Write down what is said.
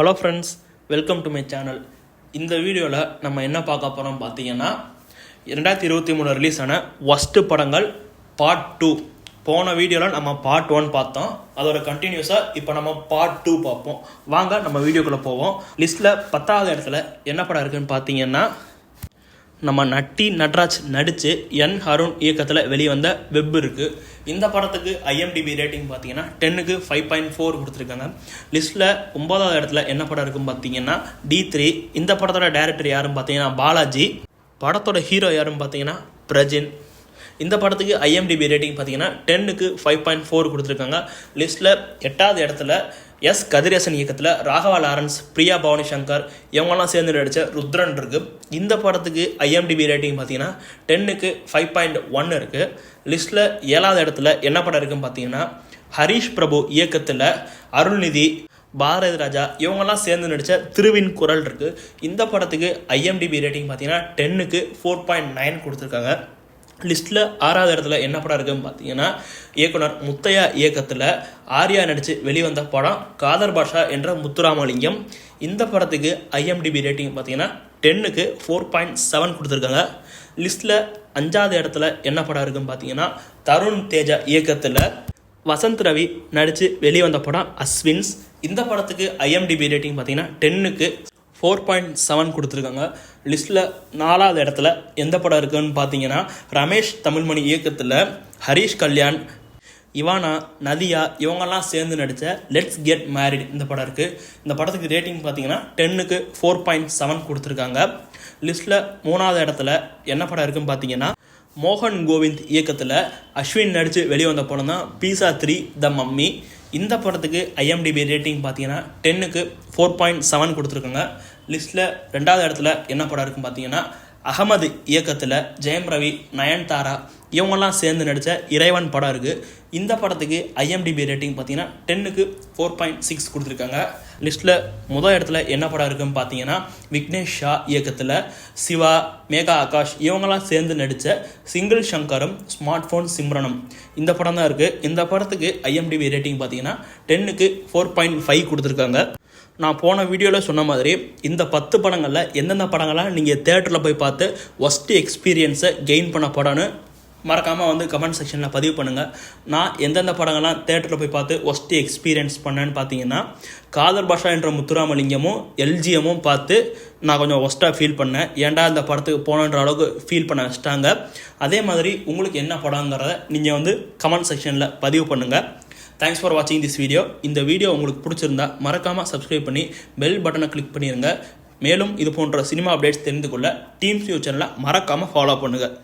Hello friends, welcome to my channel. இந்த வீடியோவில் நம்ம என்ன பார்க்க போகிறோம் பார்த்தீங்கன்னா 2023 ரிலீஸ் ஆன ஒஸ்ட்டு படங்கள் பார்ட் 2. போன வீடியோவில் நம்ம பார்ட் 1 பார்த்தோம். அதோட கண்டினியூஸாக இப்போ நம்ம பார்ட் 2 பார்ப்போம். வாங்க நம்ம வீடியோக்குள்ளே போவோம். லிஸ்ட்டில் 10வது இடத்துல என்ன படம் இருக்குதுன்னு பார்த்தீங்கன்னா நம்ம நட்டி நட்ராஜ் நடித்து என் ஹருண் இயக்கத்தில் வெளிவந்த வெப் இருக்குது. இந்த படத்துக்கு ஐஎம்டிபி ரேட்டிங் பார்த்தீங்கன்னா 10க்கு 5.4 கொடுத்துருக்காங்க. லிஸ்ட்டில் 9வது இடத்துல என்ன படம் இருக்குன்னு பார்த்தீங்கன்னா D3. இந்த படத்தோட டைரக்டர் யாருன்னு பார்த்தீங்கன்னா பாலாஜி. படத்தோட ஹீரோ யாருன்னு பார்த்தீங்கன்னா பிரஜின். இந்த படத்துக்கு ஐஎம்டிபி ரேட்டிங் பார்த்தீங்கன்னா 10க்கு 5.4 கொடுத்துருக்காங்க. லிஸ்ட்டில் 8வது இடத்துல எஸ் கதிரேசன் இயக்கத்தில் ராகவா லாரன்ஸ், பிரியா பவானி சங்கர் இவங்கெல்லாம் சேர்ந்து நடித்த ருத்ரன் இருக்குது. இந்த படத்துக்கு ஐஎம்டிபி ரேட்டிங் பார்த்தீங்கன்னா 10க்கு 5.1 இருக்குது. லிஸ்ட்டில் 7வது இடத்துல என்ன படம் இருக்குன்னு பார்த்தீங்கன்னா ஹரீஷ் பிரபு இயக்கத்தில் அருள்நிதி, பாரதி ராஜா இவங்கெல்லாம் சேர்ந்து நடித்த திருவின் குரல் இருக்குது. இந்த படத்துக்கு ஐஎம்டிபி ரேட்டிங் பார்த்தீங்கன்னா 10க்கு 4.9 கொடுத்துருக்காங்க. லிஸ்ட்டில் 6வது இடத்துல என்ன படம் இருக்குதுன்னு பார்த்தீங்கன்னா இயக்குனர் முத்தையா இயக்கத்தில் ஆர்யா நடித்து வெளிவந்த படம் காதர் பாஷா என்ற முத்துராமலிங்கம். இந்த படத்துக்கு ஐஎம்டிபி ரேட்டிங் பார்த்தீங்கன்னா 10க்கு 4.7 கொடுத்துருக்காங்க. லிஸ்ட்டில் 5வது இடத்துல என்ன படம் இருக்குதுன்னு பார்த்தீங்கன்னா தருண் தேஜா இயக்கத்தில் வசந்த் ரவி நடித்து வெளிவந்த படம் அஸ்வின்ஸ். இந்த படத்துக்கு ஐஎம்டிபி ரேட்டிங் பார்த்தீங்கன்னா 10க்கு 4.7 கொடுத்துருக்காங்க. லிஸ்ட்டில் 4வது இடத்துல எந்த படம் இருக்குதுன்னு பார்த்தீங்கன்னா ரமேஷ் தமிழ்மணி இயக்கத்தில் ஹரீஷ் கல்யாண், இவானா, நதியா இவங்கெல்லாம் சேர்ந்து நடித்த லெட்ஸ் கெட் மேரிட் இந்த படம் இருக்குது. இந்த படத்துக்கு ரேட்டிங் பார்த்தீங்கன்னா 10க்கு 4.7 கொடுத்துருக்காங்க. லிஸ்ட்டில் 3வது இடத்துல என்ன படம் இருக்குதுன்னு பார்த்தீங்கன்னா மோகன் கோவிந்த் இயக்கத்தில் அஸ்வின் நடித்து வெளிவந்த படம் தான் பீஸா 3 த மம்மி. இந்த படத்துக்கு ஐஎம்டிபி ரேட்டிங் பார்த்தீங்கன்னா 10க்கு 4.7 கொடுத்துருக்காங்க. லிஸ்ட்டில் 2வது இடத்துல என்ன படம் இருக்குன்னு பார்த்தீங்கன்னா அகமது இயக்கத்தில் ஜெயம் ரவி, நயன்தாரா இவங்கெல்லாம் சேர்ந்து நடித்த இறைவன் படம் இருக்குது. இந்த படத்துக்கு ஐஎம்டிபி ரேட்டிங் பார்த்தீங்கன்னா 10க்கு 4.6 கொடுத்துருக்காங்க. லிஸ்ட்டில் முதல் இடத்துல என்ன படம் இருக்குதுன்னு பார்த்தீங்கன்னா விக்னேஷ் ஷா இயக்கத்தில் சிவா, மேகா ஆகாஷ் இவங்கெல்லாம் சேர்ந்து நடித்த சிங்கிள் சங்கரும் ஸ்மார்ட் ஃபோன் சிம்ரனும் இந்த படம் தான் இருக்குது. இந்த படத்துக்கு ஐஎம்டிபி ரேட்டிங் பார்த்தீங்கன்னா 10க்கு 4.5 கொடுத்துருக்காங்க. நான் போன வீடியோவில் சொன்ன மாதிரி இந்த 10 படங்களில் எந்தெந்த படங்கள்லாம் நீங்கள் தேட்டரில் போய் பார்த்து ஒஸ்ட் எக்ஸ்பீரியன்ஸை கெயின் பண்ண படம்னு மறக்காமல் கமெண்ட் செக்ஷனில் பதிவு பண்ணுங்கள். நான் எந்தெந்த படங்கள்லாம் தேட்டரில் போய் பார்த்து ஒஸ்ட் எக்ஸ்பீரியன்ஸ் பண்ணேன்னு பார்த்தீங்கன்னா காதர் பாஷா என்ற முத்துராமலிங்கமும் எல்ஜிஎம்மும் பார்த்து நான் கொஞ்சம் ஒஸ்ட்டாக ஃபீல் பண்ணேன். ஏன்டா இந்த படத்துக்கு போனன்ற அளவுக்கு ஃபீல் பண்ண வச்சிட்டாங்க. அதே மாதிரி உங்களுக்கு என்ன படங்கிறத நீங்கள் கமெண்ட் செக்ஷனில் பதிவு பண்ணுங்கள். தேங்க்ஸ் ஃபார் வாட்சிங் திஸ் வீடியோ. இந்த வீடியோ உங்களுக்கு பிடிச்சிருந்தா மறக்காமல் சப்ஸ்கிரைப் பண்ணி பெல் பட்டனை கிளிக் பண்ணிடுங்க. மேலும் இது போன்ற சினிமா அப்டேட்ஸ் தெரிந்து கொள்ள டீம்ஸ் யூ சேனலை மறக்காமல் ஃபாலோ பண்ணுங்கள்.